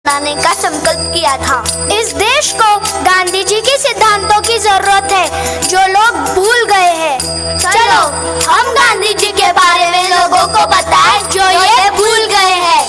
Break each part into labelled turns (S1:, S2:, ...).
S1: बनाने का संकल्प किया था। इस देश को गांधी जी के सिद्धांतों की जरूरत है जो लोग भूल गए हैं। चलो हम गांधी जी के बारे में लोगों को बताएं जो ये भूल गए हैं।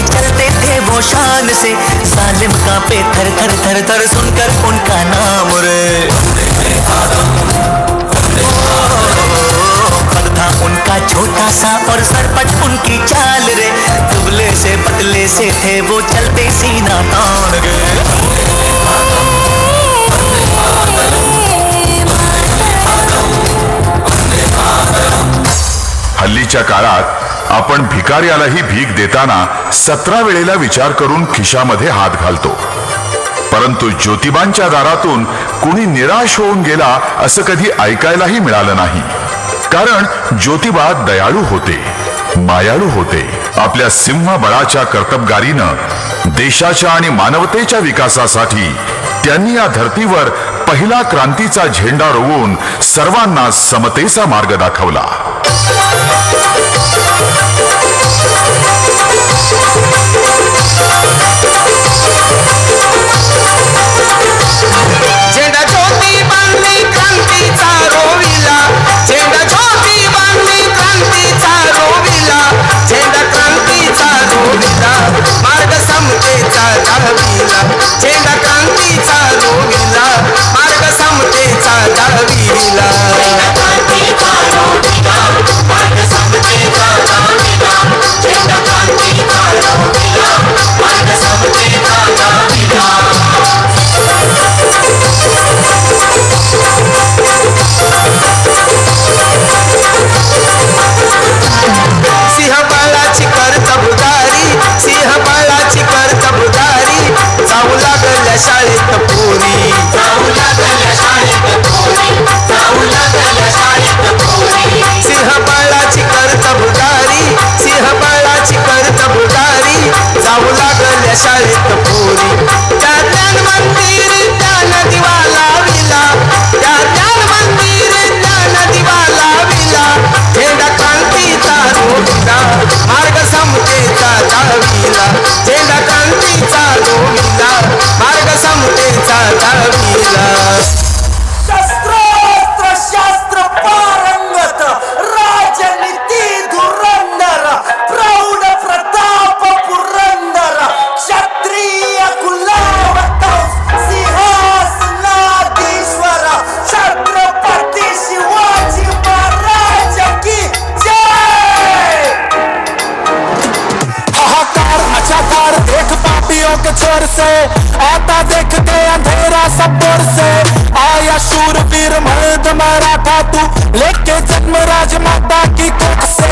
S2: चलते थे वो शान से, जालिम कांपे थर थर थर थर सुनकर उनका नाम रे। पग था उनका छोटा सा और सरपट उनकी चाल रे, दुबले से पतले से थे वो चलते सीना तान गे।
S3: हल्लीच्या काळात आपण भिकाऱ्यालाही भीक देताना 17 वेळेला विचार करून खिशामध्ये हात घालतो, परंतु ज्योतिबांच्या दारातून कुणी निराश होऊन गेला असं कधी ऐकायलाही मिळालं नाही। कारण ज्योतिबा दयाळू होते, मायाळू होते। आपल्या सिंहबळाच्या कर्तबगारीनं देशाच्या आणि मानवतेच्या विकासासाठी त्यांनी या धर्तीवर पहिला क्रांतीचा झेंडा रोवून सर्वांना समतेचा मार्ग दाखवला।
S4: झेंडा ज्योतिबांनी क्रांतीचा रोविला, झेंडा ज्योतिबांनी क्रांतीचा रोविला, झेंडा क्रांतीचा रोविला, मार्ग समतेचा दाविला, झेंडा क्रांतीचा रोविला, मार्ग समतेचा दाविला, झेंडा क्रांतीचा रोविला, मार्ग समतेचा दाविला, झेंडा क्रांतीचा रोविला, मार्ग समतेचा दाविला। सिंहबाळाची कर्तबगारी, सिंहबाळाची कर्तबगारी, जाऊ लागल्या शाळेत पोरी, जाऊ लागल्या शाळेत पोरी, जाऊ लागल्या शाळेत पोरी। सिंहबाळाची कर्तबगारी, सिंहबाळाची कर्तबगारी, जाऊ लागल्या शाळेत पोरी। त्या ज्ञान मंदिर ज्ञान दिवा लाविला, त्या ज्ञान मंदिर ज्ञान दिवा लाविला, झेंडा क्रांतीचा रोविला, मार्ग समतेचा दाविला, झेंडा क्रांतीचा रोविला, मार्ग समतेचा दाविला।
S5: शस्त्रास्त्र शास्त्र पारंगत, राजनीती धुरंधर, प्रौढ प्रताप पुरंदर, क्षत्रिय कुलावतंस, सिंहासनाधीश्वर, छत्रपती शिवाजी महाराज की जय। हाहाकार अचाकार देख पापियों के छोर से, आता देख के अंधेरा सब ओर से, आया शूरवीर मर्द मराठा तू लेके जन्म राजमाता की कोख से,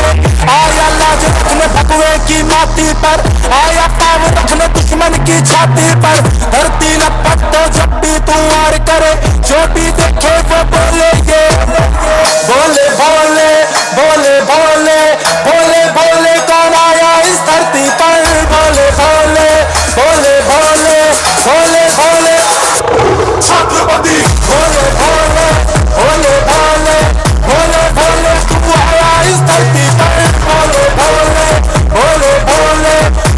S5: आया लाज रखने भगवे की माटी पर, आया पाव रखने दुश्मन की छाती पर। धरती न पट्टो जब भी तू वार करे, जो भी देखे वो बोले ये बोले बोले बोले बोले बोले बोले कौन आया इस धरती पर, बोले बोले बोले बोले बोले बोले छत्रपति, बोले बोले बोले बोले बोले बोले तू आया इस धरती पर, बोले बोले बोले बोले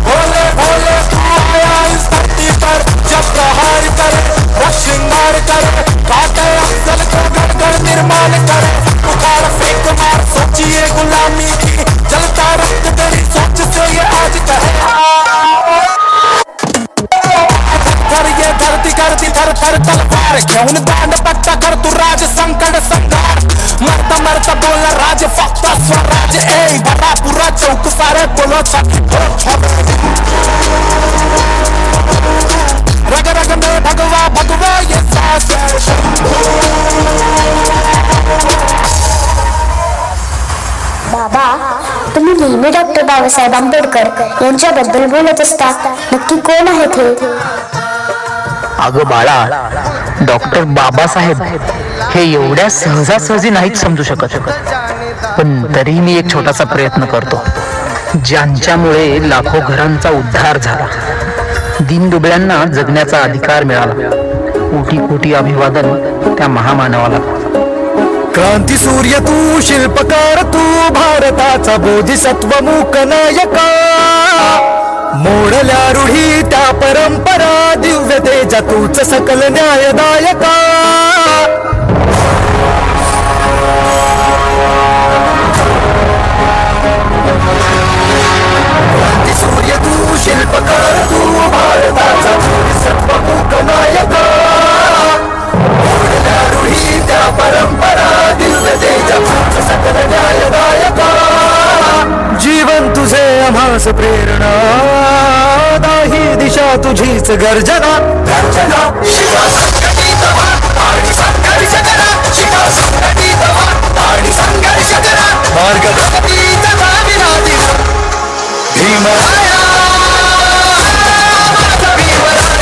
S5: बोले बोले तू आया इस धरती पर। जब प्रहार करे रक्षिंगार करे, काटे अफजल को गढ़ निर्माण करे, उखाड़ फेंक मार सोचिए गुलामी की, जलता रक्त तेरी सोच से ये आज कहे। ये धरती करती थर थर तलवार, घेऊन दांड बघता कर तू राज संकट संघार, मरता मरता बोला राज फक्त स्वराज, ए बड़ा पूरा चौक सारे बोलो छत रग रग में भगवा भगवा ये सांस है।
S1: बाबा तुम्ही नेहमी डॉक्टर बाबासाहेब आंबेडकर यांच्याबद्दल बोलत असता. नक्की कोण आहेत हे?
S6: अगं बाळा, डॉक्टर बाबासाहेब हे एवढ्या सहजासहजी नाहीत समजू शकत. पण तरीही मी एक छोटासा प्रयत्न करतो. ज्यांच्यामुळे लाखो घरांचा उद्धार झाला, दीनदुबळ्यांना जगण्याचा अधिकार मिळाला. कोटी कोटी अभिवादन त्या महामानवाला.
S5: क्रांती सूर्य तू, शिल्पकार तू, भारताचा बोधिसत्व मूक नायका. मोडल्या रूढी त्या परंपरा, दिव्य तेजा तूच सकल न्यायदायका. क्रांती सूर्य तू, शिल्पकार तू, भारताचा बोधिसत्व मूक नायका. मोडल्या रूढी त्या परंपरा, दिव्य तेजा तूच सकल न्यायदायका. जीवन तुझे आम्हास प्रेरणा, दाही दिशा तुझीच गर्जना. गर्जना शिवा संघटित व्हा आणि संघर्ष करा. शिवा संघटित व्हा आणि संघर्ष करा. मार्ग प्रगतीचा विराधी भीमराया, भीमराया.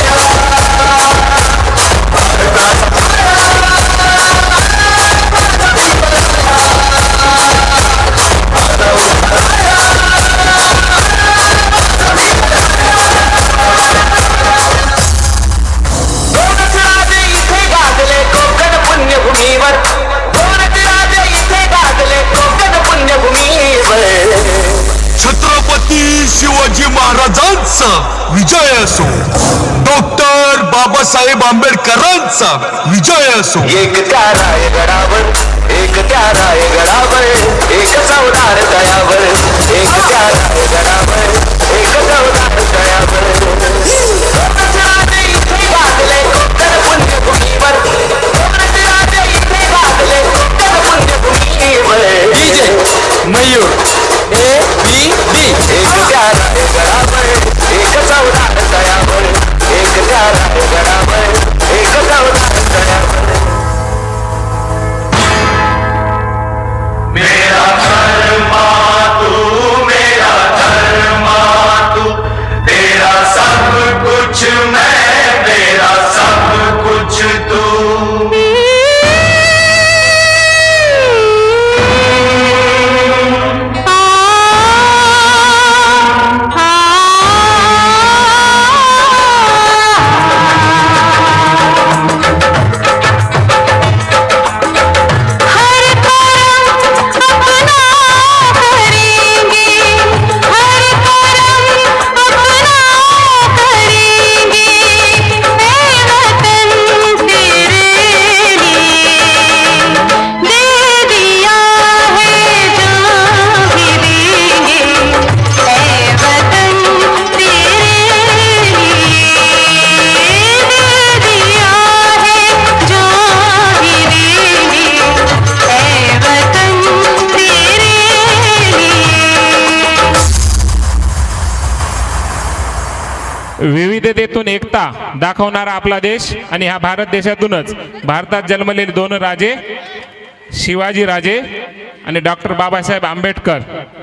S7: छत्रपती शिवाजी महाराजांचा विजय असो, डॉक्टर बाबासाहेब आंबेडकरांचा विजय असो.
S4: एक त्या रायगडावर, एक त्या रायगडावर, एक चौदार दयावर. एक त्या रायगडावर, एक चौदार दयावर. इथे गाजले कोकण पुण्यभूमीवर. इथे गाजले कोकण पुण्यभूमीवर. DJ Mayur ABB. एक त्या रायगडावर, एक चौदार दयावर. एक त्या रायगडावर, एक चौदार दयावर.
S7: मेरा धर्मा तू, मेरा धर्मा तू, तेरा सब कुछ मैं, मेरा सब कुछ तू.
S8: विविधतेतून एकता दाखवणारा आपला देश आणि ह्या भारत देशातूनच भारतात जन्मलेले दोन राजे, शिवाजी राजे आणि डॉक्टर बाबासाहेब आंबेडकर